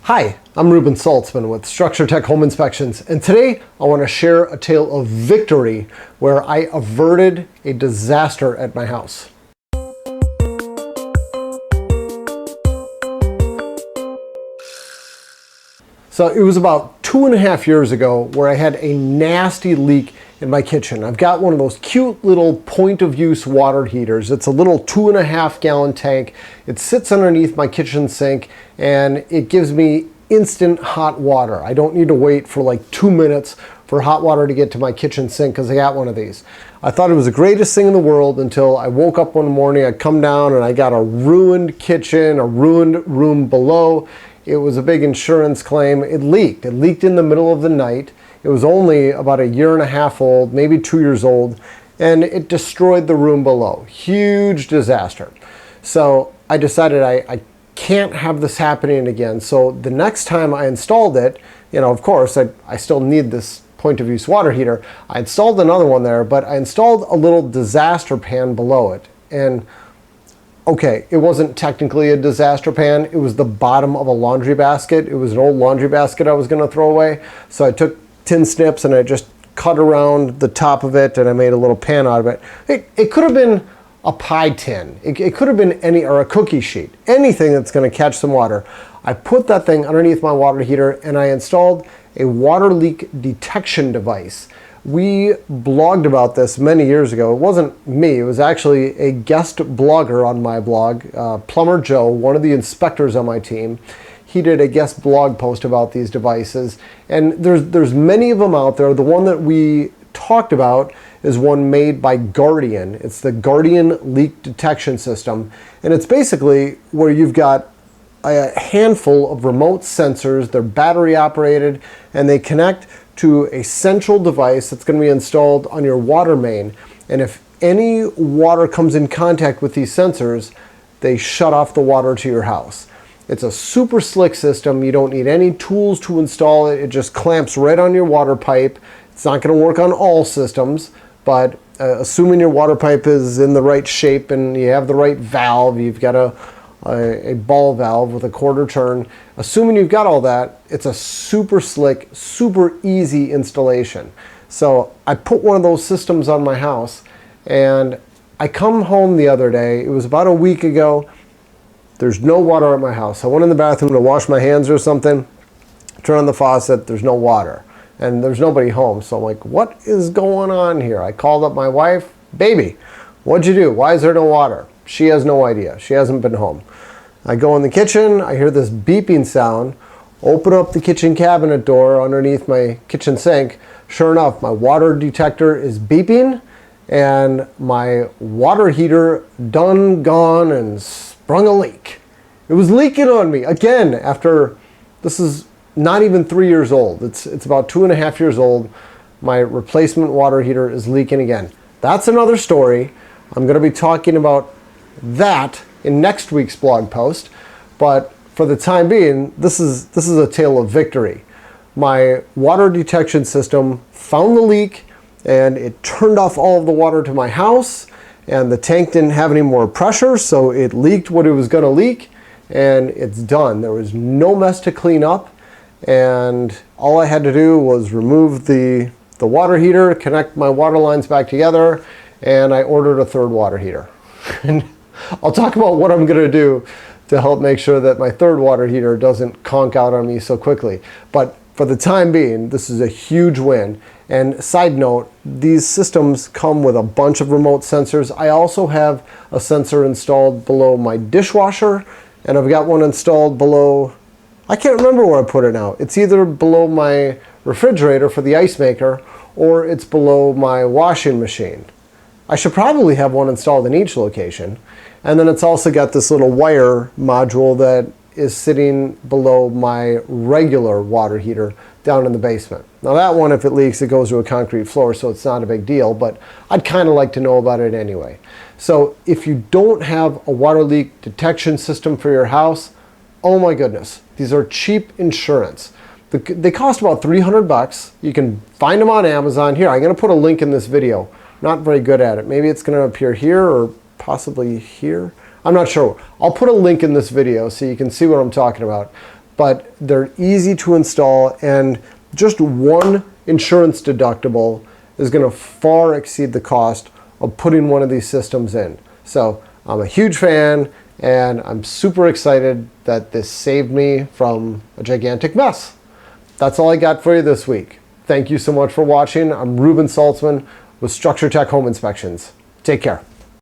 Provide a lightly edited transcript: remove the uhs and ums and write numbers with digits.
Hi, I'm Ruben Saltzman with Structure Tech Home Inspections, and today I want to share a tale of victory where I averted a disaster at my house. So it was about 2.5 years ago where I had a nasty leak in my kitchen. I've got one of those cute little point of use water heaters. It's a little 2.5 gallon tank. It sits underneath my kitchen sink and it gives me instant hot water. I don't need to wait for like 2 minutes for hot water to get to my kitchen sink because I got one of these. I thought it was the greatest thing in the world until I woke up one morning, I come down and I got a ruined kitchen, a ruined room below. It was a big insurance claim. It leaked. It leaked in the middle of the night. It was only about 1.5 years old, maybe 2 years old, and it destroyed the room below. Huge disaster. So I decided I can't have this happening again. So the next time I installed it, of course, I still need this point of use water heater. I installed another one there, but I installed a little disaster pan below it. And okay, it wasn't technically a disaster pan. It was the bottom of a laundry basket. It was an old laundry basket I was going to throw away. So I took tin snips and I just cut around the top of it and I made a little pan out of it. It could have been a pie tin. It could have been or a cookie sheet. Anything that's going to catch some water. I put that thing underneath my water heater and I installed a water leak detection device. We blogged about this many years ago. It wasn't me, it was actually a guest blogger on my blog, Plumber Joe, one of the inspectors on my team. He did a guest blog post about these devices, and there's many of them out there. The one that we talked about is one made by Guardian. It's the Guardian Leak Detection System, and it's basically where you've got a handful of remote sensors. They're battery operated, and they connect to a central device that's going to be installed on your water main. And if any water comes in contact with these sensors, they shut off the water to your house. It's a super slick system. You don't need any tools to install it. It just clamps right on your water pipe. It's not going to work on all systems, but assuming your water pipe is in the right shape and you have the right valve, you've got a ball valve with a quarter turn. Assuming you've got all that, it's a super slick, super easy installation. So I put one of those systems on my house and I come home the other day, it was about a week ago, there's no water at my house. I went in the bathroom to wash my hands or something, turn on the faucet, there's no water. And there's nobody home. So I'm like, what is going on here? I called up my wife, baby, what'd you do? Why is there no water? She has no idea. She hasn't been home. I go in the kitchen, I hear this beeping sound, open up the kitchen cabinet door underneath my kitchen sink. Sure enough, my water detector is beeping and my water heater done gone and sprung a leak. It was leaking on me again after, this is not even 3 years old. It's about 2.5 years old. My replacement water heater is leaking again. That's another story. I'm going to be talking about that in next week's blog post, but for the time being, this is a tale of victory. My water detection system found the leak and it turned off all of the water to my house, and the tank didn't have any more pressure, so it leaked what it was going to leak, and it's done. There was no mess to clean up, and all I had to do was remove the water heater, connect my water lines back together, and I ordered a third water heater. And I'll talk about what I'm going to do to help make sure that my third water heater doesn't conk out on me so quickly. But for the time being, this is a huge win. And side note, these systems come with a bunch of remote sensors. I also have a sensor installed below my dishwasher, and I've got one installed below, I can't remember where I put it now. It's either below my refrigerator for the ice maker, or it's below my washing machine. I should probably have one installed in each location. And then it's also got this little wire module that is sitting below my regular water heater down in the basement. Now that one, if it leaks, it goes to a concrete floor, so it's not a big deal, but I'd kind of like to know about it anyway. So if you don't have a water leak detection system for your house, oh my goodness, these are cheap insurance. They cost about 300 bucks. You can find them on Amazon. Here, I'm going to put a link in this video. Not very good at it. Maybe it's going to appear here or possibly here. I'm not sure. I'll put a link in this video so you can see what I'm talking about. but they're easy to install, and just one insurance deductible is going to far exceed the cost of putting one of these systems in. So I'm a huge fan, and I'm super excited that this saved me from a gigantic mess. That's all I got for you this week. Thank you so much for watching. I'm Ruben Saltzman with Structure Tech Home Inspections. Take care.